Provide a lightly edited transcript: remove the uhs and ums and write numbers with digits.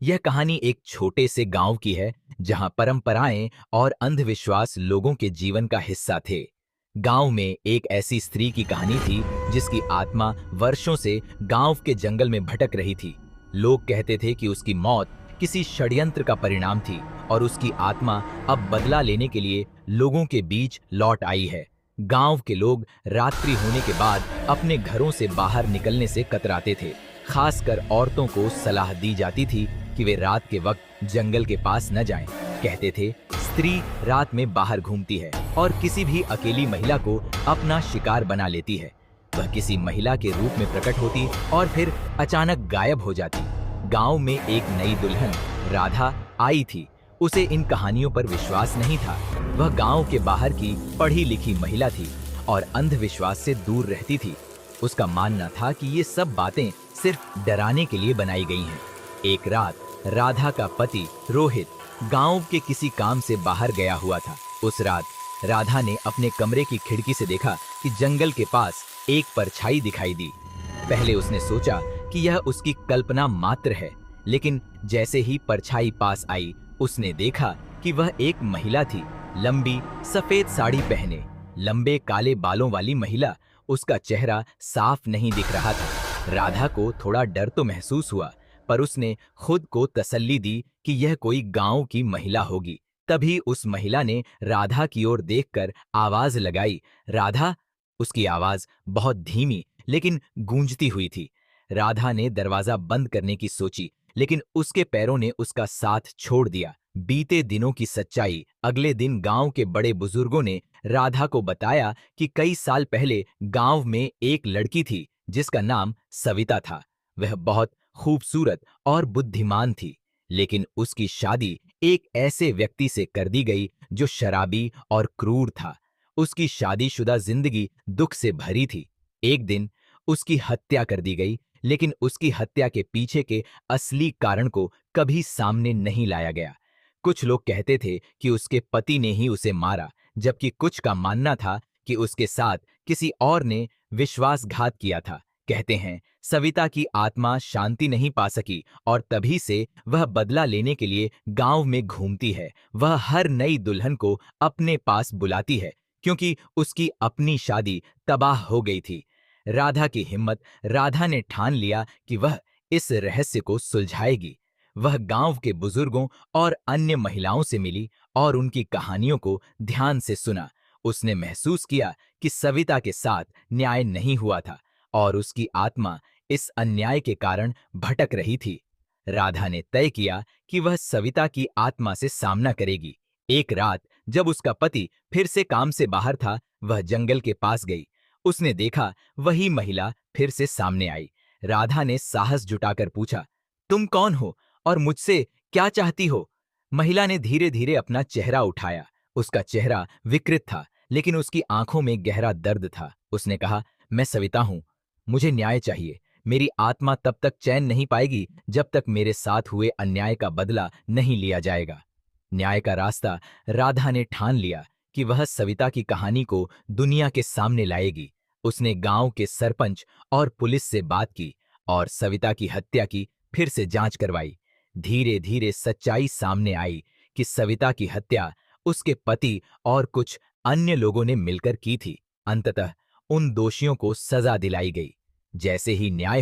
यह कहानी एक छोटे से गांव की है जहां परंपराएं और अंधविश्वास लोगों के जीवन का हिस्सा थे। गांव में एक ऐसी स्त्री की कहानी थी जिसकी आत्मा वर्षों से गांव के जंगल में भटक रही थी। लोग कहते थे कि उसकी मौत किसी षड्यंत्र का परिणाम थी और उसकी आत्मा अब बदला लेने के लिए लोगों के बीच लौट आई है। गांव के लोग रात्रि होने के बाद अपने घरों से बाहर निकलने से कतराते थे। खासकर औरतों को सलाह दी जाती थी कि वे रात के वक्त जंगल के पास न जाएं। कहते थे, स्त्री रात में बाहर घूमती है और किसी भी अकेली महिला को अपना शिकार बना लेती है। वह किसी महिला के रूप में प्रकट होती और फिर अचानक गायब हो जाती। गांव में एक नई दुल्हन राधा आई थी। उसे इन कहानियों पर विश्वास नहीं था। वह गांव के बाहर की पढ़ी लिखी महिला थी और अंधविश्वास से दूर रहती थी। उसका मानना था कि ये सब बातें सिर्फ डराने के लिए बनाई गई हैं। एक रात राधा का पति रोहित गांव के किसी काम से बाहर गया हुआ था। उस रात राधा ने अपने कमरे की खिड़की से देखा कि जंगल के पास एक परछाई दिखाई दी। पहले उसने सोचा कि यह उसकी कल्पना मात्र है, लेकिन जैसे ही परछाई पास आई, उसने देखा कि वह एक महिला थी। लंबी सफेद साड़ी पहने, लंबे काले बालों वाली महिला। उसका चेहरा साफ नहीं दिख रहा था। राधा को थोड़ा डर तो महसूस हुआ, पर उसने खुद को तसल्ली दी कि यह कोई गांव की महिला होगी। तभी उस महिला ने राधा की ओर देखकर आवाज लगाई, राधा। उसकी आवाज बहुत धीमी लेकिन गूंजती हुई थी। राधा ने दरवाजा बंद करने की सोची, लेकिन उसके पैरों ने उसका साथ छोड़ दिया। बीते दिनों की सच्चाई। अगले दिन गांव के बड़े बुजुर्गों ने राधा को बताया कि कई साल पहले गांव में एक लड़की थी जिसका नाम सविता था। वह बहुत खूबसूरत और बुद्धिमान थी, लेकिन उसकी शादी एक ऐसे व्यक्ति से कर दी गई जो शराबी और क्रूर था। उसकी शादीशुदा जिंदगी दुख से भरी थी। एक दिन उसकी हत्या कर दी गई, लेकिन उसकी हत्या के पीछे के असली कारण को कभी सामने नहीं लाया गया। कुछ लोग कहते थे कि उसके पति ने ही उसे मारा, जबकि कुछ का मानना था कि उसके साथ किसी और ने विश्वासघात किया था। कहते हैं, सविता की आत्मा शांति नहीं पा सकी और तभी से वह बदला लेने के लिए गांव में घूमती है। वह हर नई दुल्हन को अपने पास बुलाती है, क्योंकि उसकी अपनी शादी तबाह हो गई थी। राधा की हिम्मत। राधा ने ठान लिया कि वह इस रहस्य को सुलझाएगी। वह गांव के बुजुर्गों और अन्य महिलाओं से मिली और उनकी कहानियों को ध्यान से सुना। उसने महसूस किया कि सविता के साथ न्याय नहीं हुआ था और उसकी आत्मा इस अन्याय के कारण भटक रही थी। राधा ने तय किया कि वह सविता की आत्मा से सामना करेगी। एक रात जब उसका पति फिर से काम से बाहर था, वह जंगल के पास गई। उसने देखा वही महिला फिर से सामने आई। राधा ने साहस जुटाकर पूछा, तुम कौन हो और मुझसे क्या चाहती हो? महिला ने धीरे धीरे अपना चेहरा उठाया। उसका चेहरा विकृत था, लेकिन उसकी आंखों में गहरा दर्द था। उसने कहा, मैं सविता हूं। मुझे न्याय चाहिए। मेरी आत्मा तब तक चैन नहीं पाएगी जब तक मेरे साथ हुए अन्याय का बदला नहीं लिया जाएगा। न्याय का रास्ता। राधा ने ठान लिया कि वह सविता की कहानी को दुनिया के सामने लाएगी। उसने गांव के सरपंच और पुलिस से बात की और सविता की हत्या की फिर से जांच करवाई। धीरे धीरे सच्चाई सामने आई कि सविता की हत्या उसके पति और कुछ अन्य लोगों ने मिलकर की थी। अंततः उन दोषियों को सजा दिलाई गई। जैसे ही न्याय